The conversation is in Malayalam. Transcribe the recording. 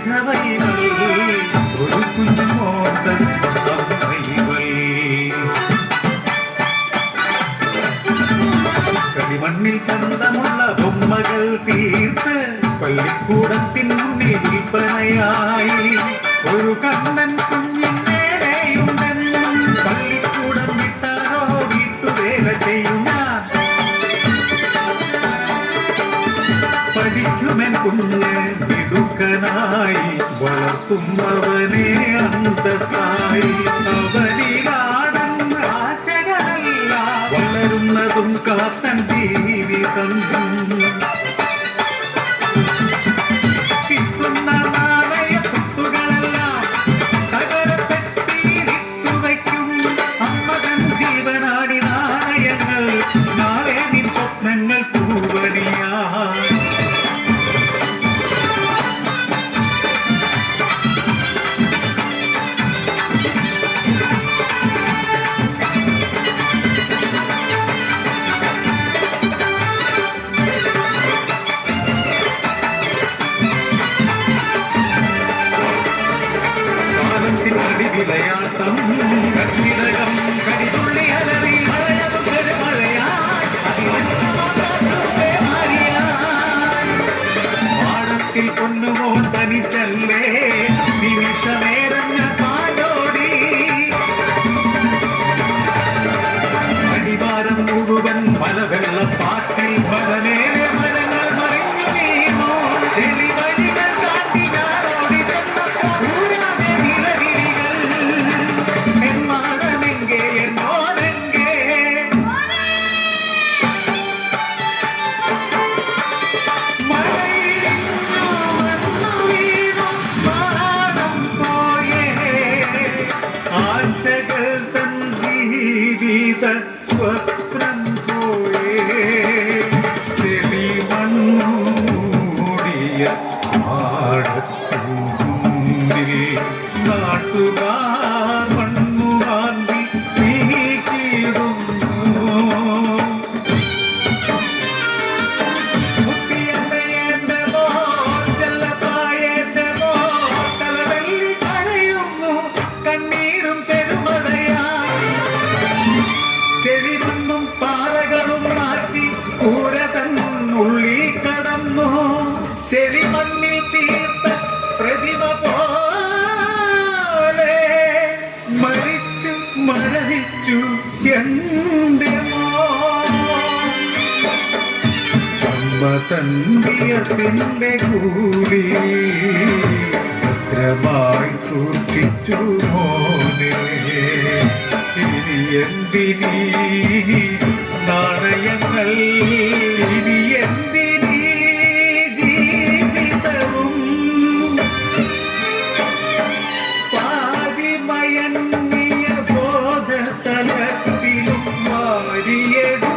വിധവൈകൾ ഒരു കുഞ്ഞുമോന്തൻ അമ്മൈകൾ കളിമണ്ണിൽ ചന്തമുള്ള ബൊമ്മകൾ തീർത്ത് പള്ളിക്കൂടത്തിൻ മുന്നിൽ വിൽപ്പനയായി ഒരു കണ്ണൻ കുഞ്ഞിനേടെയുണ്ടെന്നും പള്ളിക്കൂടം വിട്ടാരോ വീട്ടുവേല ചെയ്യുന്ന പഠിക്കുമെൻ കുഞ്ഞ് മിടുക്കനായി വളർത്തും അവനെ അന്തസ്സായി അവനിലാടൻ ആശകളല്ല വളരുന്നതും കാത്തൻ ജീവിതം കിട്ടുന്ന നാണയത്തുട്ടുകളെല്ലാം തകരപ്പെട്ടിരിത്തുവയ്ക്കും അമ്മകൻ ജീവനാടി നാണയങ്ങൾ നാളെ നിൻ സ്വപ്നങ്ങൾ പൂവണിയാ വിളയാട്ടം കർക്കിടകം കരിതുള്ളി അലറി മഴയതു പാടത്തിൽ പൊന്നുമോൻ തനിച്ചല്ലേ നിമിഷമേറഞ്ഞ പാലോടി അടിവാരം മുഴുവൻ മലവെള്ളപ്പാച്ചിൽ മലനേരെ മരങ്ങൾ മറിഞ്ഞു വീണു ചെളി വഴികൾ കാട്ടി ഞാനോടി സ്വപ്നം പോയേ ചെളി മണ്ണൂടിയ ആടത്തിൻ മുന്നിൽ നാട്ടുകാർ മണ്ണു മാന്തി നീക്കിയിടുന്നു മുത്തിയമ്മയെന്റെ മോൻ ചെല്ലപ്പായെന്റെ മോൻ തലവെള്ളി കരയുന്നു കണ്ണീരും പെരുമഴയാ ചെളിമണ്ണും പാറകളും മാറ്റി കൂരതന്നുള്ളിൽ കടന്നു ചെളിമണ്ണിൽ തീർത്ത പ്രതിമ പോലെ മരിച്ചു മരവിച്ചു എന്റെ മോൻ അമ്മ തന്തിയത്തിന്റെ കൂലി ഭദ്രമായി സൂക്ഷിച്ചു മോനെ ഇനി എന്തിനീ നാണയങ്ങൾ ഇനി എന്തിനീ ജീവിതവും പാതിമയങ്ങിയ ബോധതലത്തിലും മാറിയത്